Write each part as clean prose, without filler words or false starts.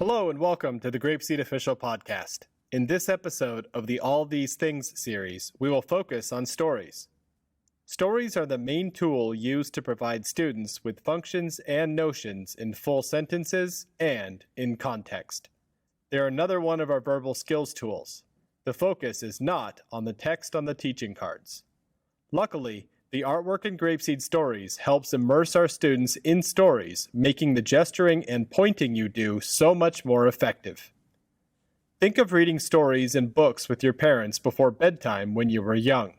Hello and welcome to the GrapeSEED Official Podcast. In this episode of the All These Things series, we will focus on stories. Stories are the main tool used to provide students with functions and notions in full sentences and in context. They're another one of our verbal skills tools. The focus is not on the text on the teaching cards. Luckily, the artwork in GrapeSEED Stories helps immerse our students in stories, making the gesturing and pointing you do so much more effective. Think of reading stories and books with your parents before bedtime when you were young.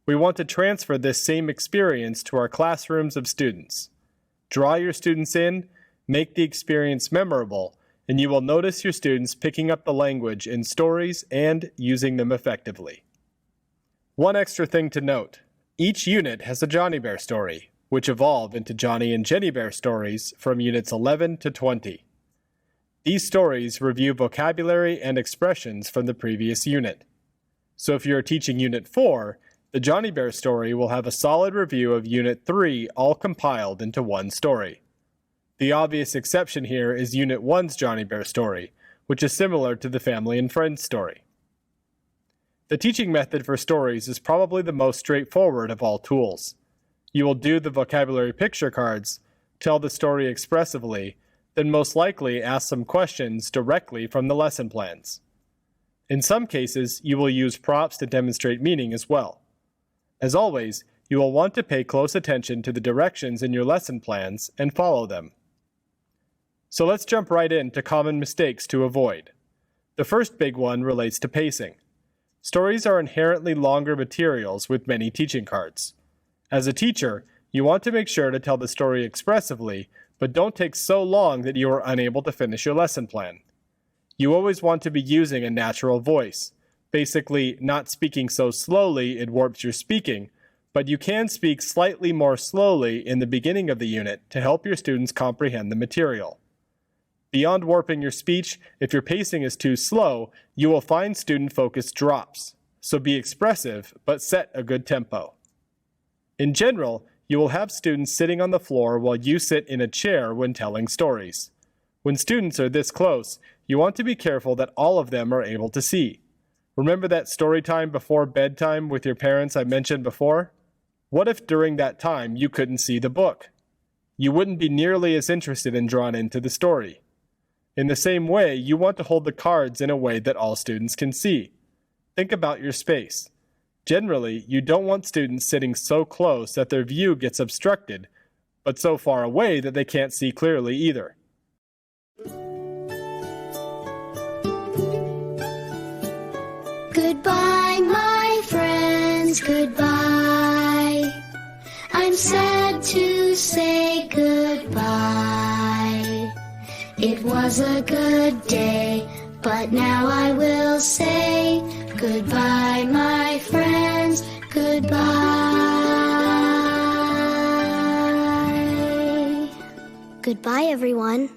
We want to transfer this same experience to our classrooms of students. Draw your students in, make the experience memorable, and you will notice your students picking up the language in stories and using them effectively. One extra thing to note. Each unit has a Johnny Bear story, which evolve into Johnny and Jenny Bear stories from Units 11 to 20. These stories review vocabulary and expressions from the previous unit. So if you're teaching Unit 4, the Johnny Bear story will have a solid review of Unit 3 all compiled into one story. The obvious exception here is Unit 1's Johnny Bear story, which is similar to the Family and Friends story. The teaching method for stories is probably the most straightforward of all tools. You will do the vocabulary picture cards, tell the story expressively, then most likely ask some questions directly from the lesson plans. In some cases, you will use props to demonstrate meaning as well. As always, you will want to pay close attention to the directions in your lesson plans and follow them. So let's jump right into common mistakes to avoid. The first big one relates to pacing. Stories are inherently longer materials with many teaching cards. As a teacher, you want to make sure to tell the story expressively, but don't take so long that you are unable to finish your lesson plan. You always want to be using a natural voice, basically not speaking so slowly it warps your speaking, but you can speak slightly more slowly in the beginning of the unit to help your students comprehend the material. Beyond warping your speech, if your pacing is too slow, you will find student focus drops. So be expressive, but set a good tempo. In general, you will have students sitting on the floor while you sit in a chair when telling stories. When students are this close, you want to be careful that all of them are able to see. Remember that story time before bedtime with your parents I mentioned before? What if during that time you couldn't see the book? You wouldn't be nearly as interested and drawn into the story. In the same way, you want to hold the cards in a way that all students can see. Think about your space. Generally, you don't want students sitting so close that their view gets obstructed, but so far away that they can't see clearly either. Goodbye, my friends, goodbye. I'm sad to say goodbye. It was a good day, but now I will say goodbye, my friends, goodbye. Goodbye, everyone.